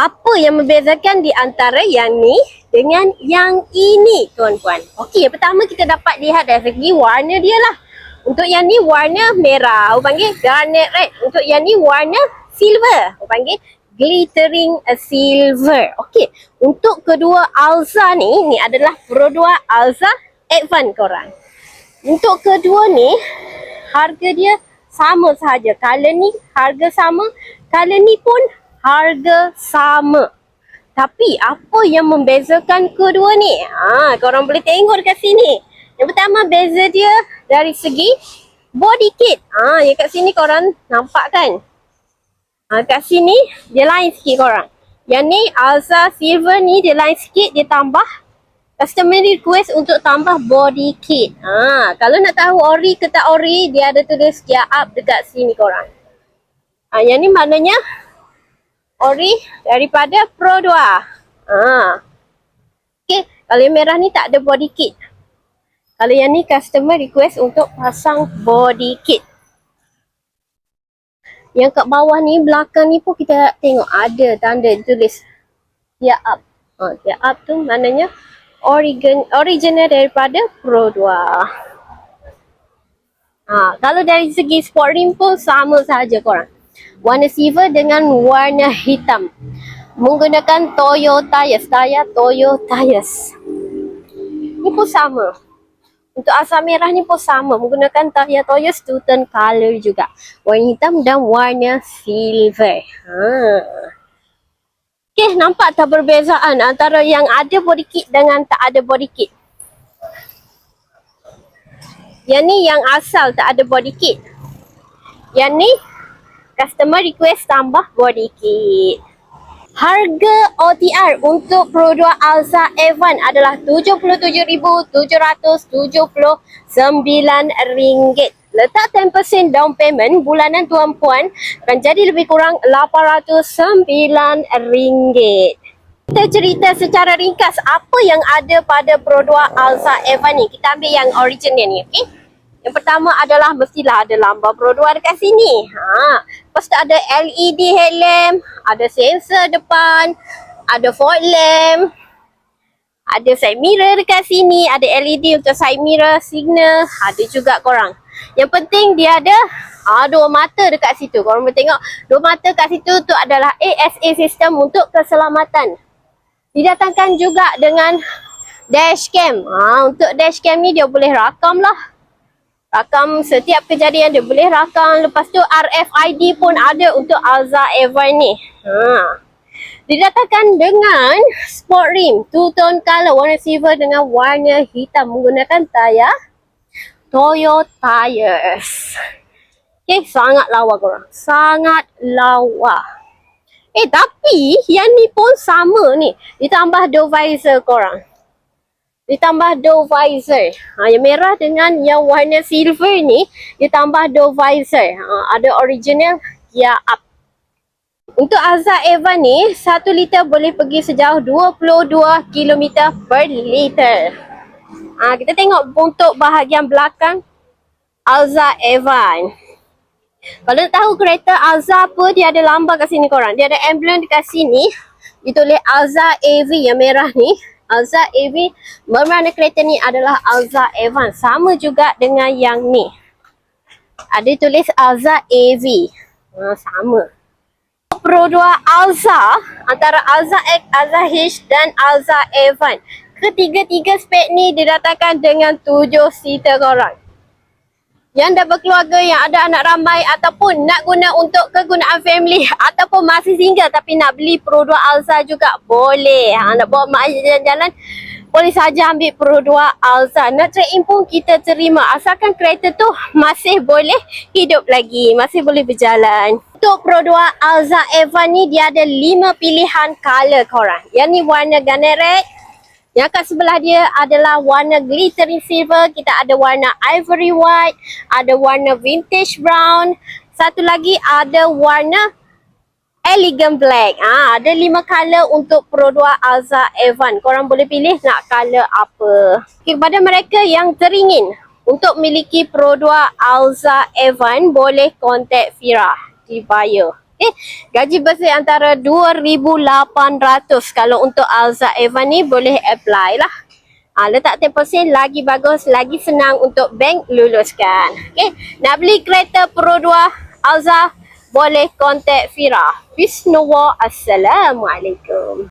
Apa yang membezakan di antara yang ni dengan yang ini, tuan-puan? Okey, yang pertama kita dapat lihat dari segi warna dia lah. Untuk yang ni warna merah, orang panggil garnet red. Untuk yang ni warna silver, orang panggil glittering silver. Okey, untuk kedua Alza ni adalah Pro 2 Alza Advance korang. Untuk kedua ni, harga dia sama sahaja. Color ni harga sama, color ni pun harga sama. Tapi apa yang membezakan kedua ni? Korang boleh tengok dekat sini. Yang pertama beza dia dari segi body kit. Yang kat sini korang nampak kan? Kat sini dia lain sikit korang. Yang ni Alza Silver ni dia lain sikit, dia tambah customer request untuk tambah body kit. Kalau nak tahu ori ke tak ori, dia ada tulis gear up dekat sini korang. Yang ni maknanya ori daripada Pro 2. Okay, kalau yang merah ni tak ada body kit. Kalau yang ni customer request untuk pasang body kit. Yang kat bawah ni, belakang ni pun kita tengok ada tanda tulis gear up. Gear up tu maknanya original daripada Pro 2. Kalau dari segi sport rim pun sama sahaja korang. Warna silver dengan warna hitam. Menggunakan Toyo tires, tayar Toyo tires. Ni pun sama. Untuk asal merah ni pun sama. Menggunakan tayar Toyo two-tone color juga. Warna hitam dan warna silver. Okay, nampak tak perbezaan antara yang ada body kit dengan tak ada body kit? Yang ni yang asal tak ada body kit. Yang ni customer request tambah body kit. Harga OTR untuk Pro 2 Alza Advance adalah RM77,779. Letak 10% down payment bulanan tuan-puan akan jadi lebih kurang RM809. Kita cerita secara ringkas apa yang ada pada Pro 2 Alza Advance ni. Kita ambil yang original ni, okey? Yang pertama adalah mestilah ada lambang Pro 2 dekat sini. Lepas tu ada LED headlamp, ada sensor depan, ada fog lamp, ada side mirror dekat sini, ada LED untuk side mirror, signal, ada juga korang. Yang penting dia ada dua mata dekat situ. Korang boleh tengok dua mata kat situ tu adalah ASA system untuk keselamatan. Didatangkan juga dengan dashcam. Untuk dashcam ni dia boleh rakam lah. Rakam setiap kejadian dia boleh rakam. Lepas tu RFID pun ada untuk Alza Advance ni. Didatangkan dengan sport rim, two-tone color, warna silver dengan warna hitam menggunakan tayar Toyo tires. Okay, sangat lawa korang. Sangat lawa. Tapi yang ni pun sama ni. Ditambah door visor korang. Ditambah door visor. Yang merah dengan yang warna silver ni ditambah door visor. Ada original gear up. Untuk Alza Advance ni 1 liter boleh pergi sejauh 22 km per liter. Kita tengok untuk bahagian belakang Alza Advance. Kalau nak tahu kereta Alza apa, dia ada lambang kat sini korang. Dia ada emblem dekat sini. Ditulis Alza AV yang merah ni. Alza AV, bermakna kereta ni adalah Alza Advance. Sama juga dengan yang ni. Ada tulis Alza AV. Sama. Pro 2 Alza, antara Alza X, Alza H dan Alza Advance. Ketiga-tiga spek ni didatangkan dengan 7 seater korang. Yang dah berkeluarga, yang ada anak ramai ataupun nak guna untuk kegunaan family ataupun masih single tapi nak beli Pro 2 Alza juga boleh. Nak bawa mak ayah jalan-jalan, boleh saja ambil Pro 2 Alza. Nak trade-in pun kita terima asalkan kereta tu masih boleh hidup lagi, masih boleh berjalan. Untuk Pro 2 Alza Advance ni dia ada 5 pilihan color korang. Yang ni warna garnet red. Yang kat sebelah dia adalah warna glittering silver. Kita ada warna ivory white, ada warna vintage brown. Satu lagi ada warna elegant black. Ada 5 color untuk Pro 2 Alza Advance. Korang boleh pilih nak color apa. Kepada mereka yang teringin untuk miliki Pro 2 Alza Advance, boleh contact Fira di bio. Okay, gaji bersih antara 2,800. Kalau untuk Alza Evan ni boleh apply lah. Letak deposit lagi bagus, lagi senang untuk bank luluskan. Okay, nak beli kereta Pro 2 Alza, boleh kontak Fira. Bismillah. Assalamualaikum.